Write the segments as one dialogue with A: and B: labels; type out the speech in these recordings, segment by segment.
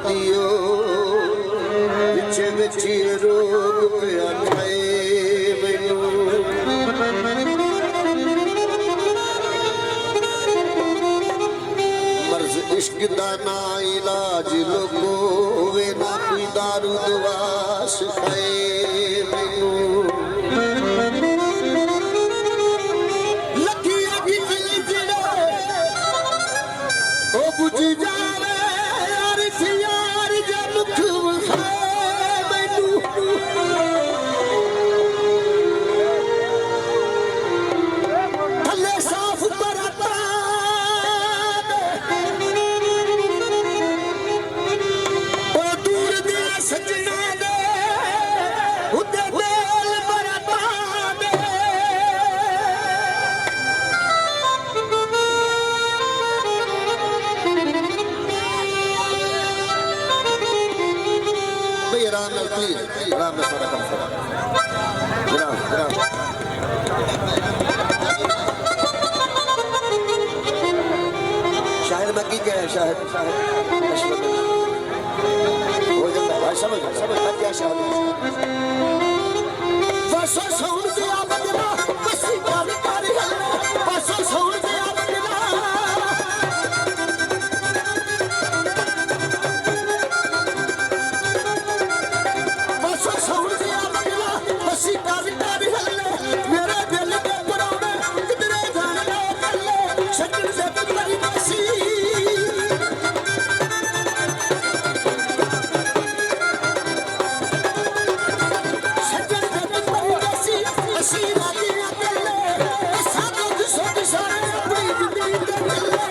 A: दियो विच विच रोग पिया खाए मैनू मर्ज इश्क दा ना इलाज लोगो वे ना कोई दारू दवा सिखाए मैनू बुझ जावे यार सियार जब खाए मैनू थले साफ करता ओ दूर दिया सजना दे उदे दिल बरता दे आराम में प्लीज आराम में थोड़ा कम करो शाहिद मैं की कह शाहिद हो जाता भाई समझ क्या शाहिद बसो सोन से आप बदला बसी बात कर बसो सोन से आप बदला मेरा दिल के परोने किधरे जाने कर ले शक्ल से बदली बसी शक्ल से बदली बसी असी राती कर ले साधु सोच सारे अपनी जिंदगी कर ले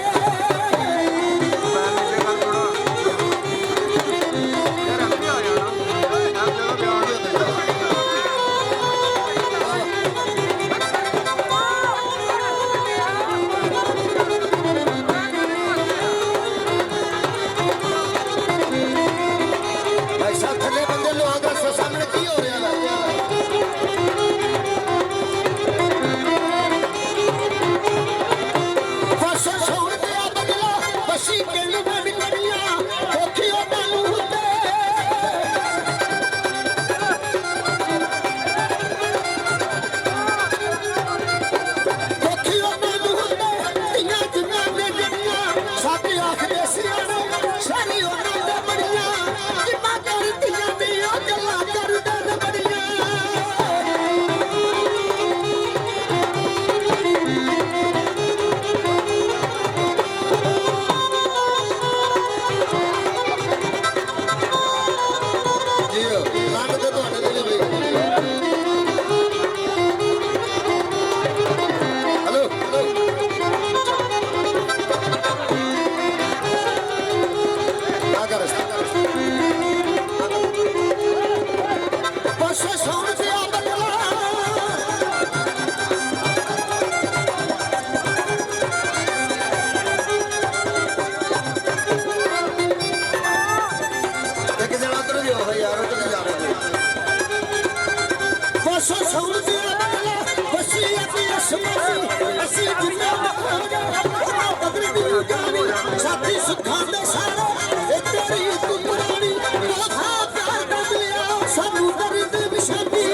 A: साथी सुखा दे सारे तेरी तू पुरानी कोठा प्यार कर लिया सानू दर्द विशादी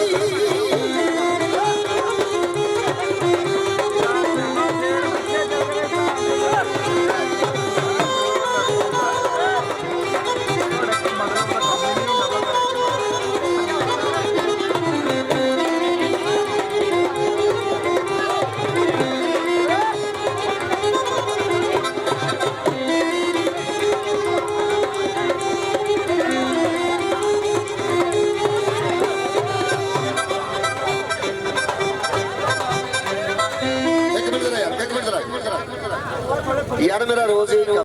A: यार मेरा रोज ही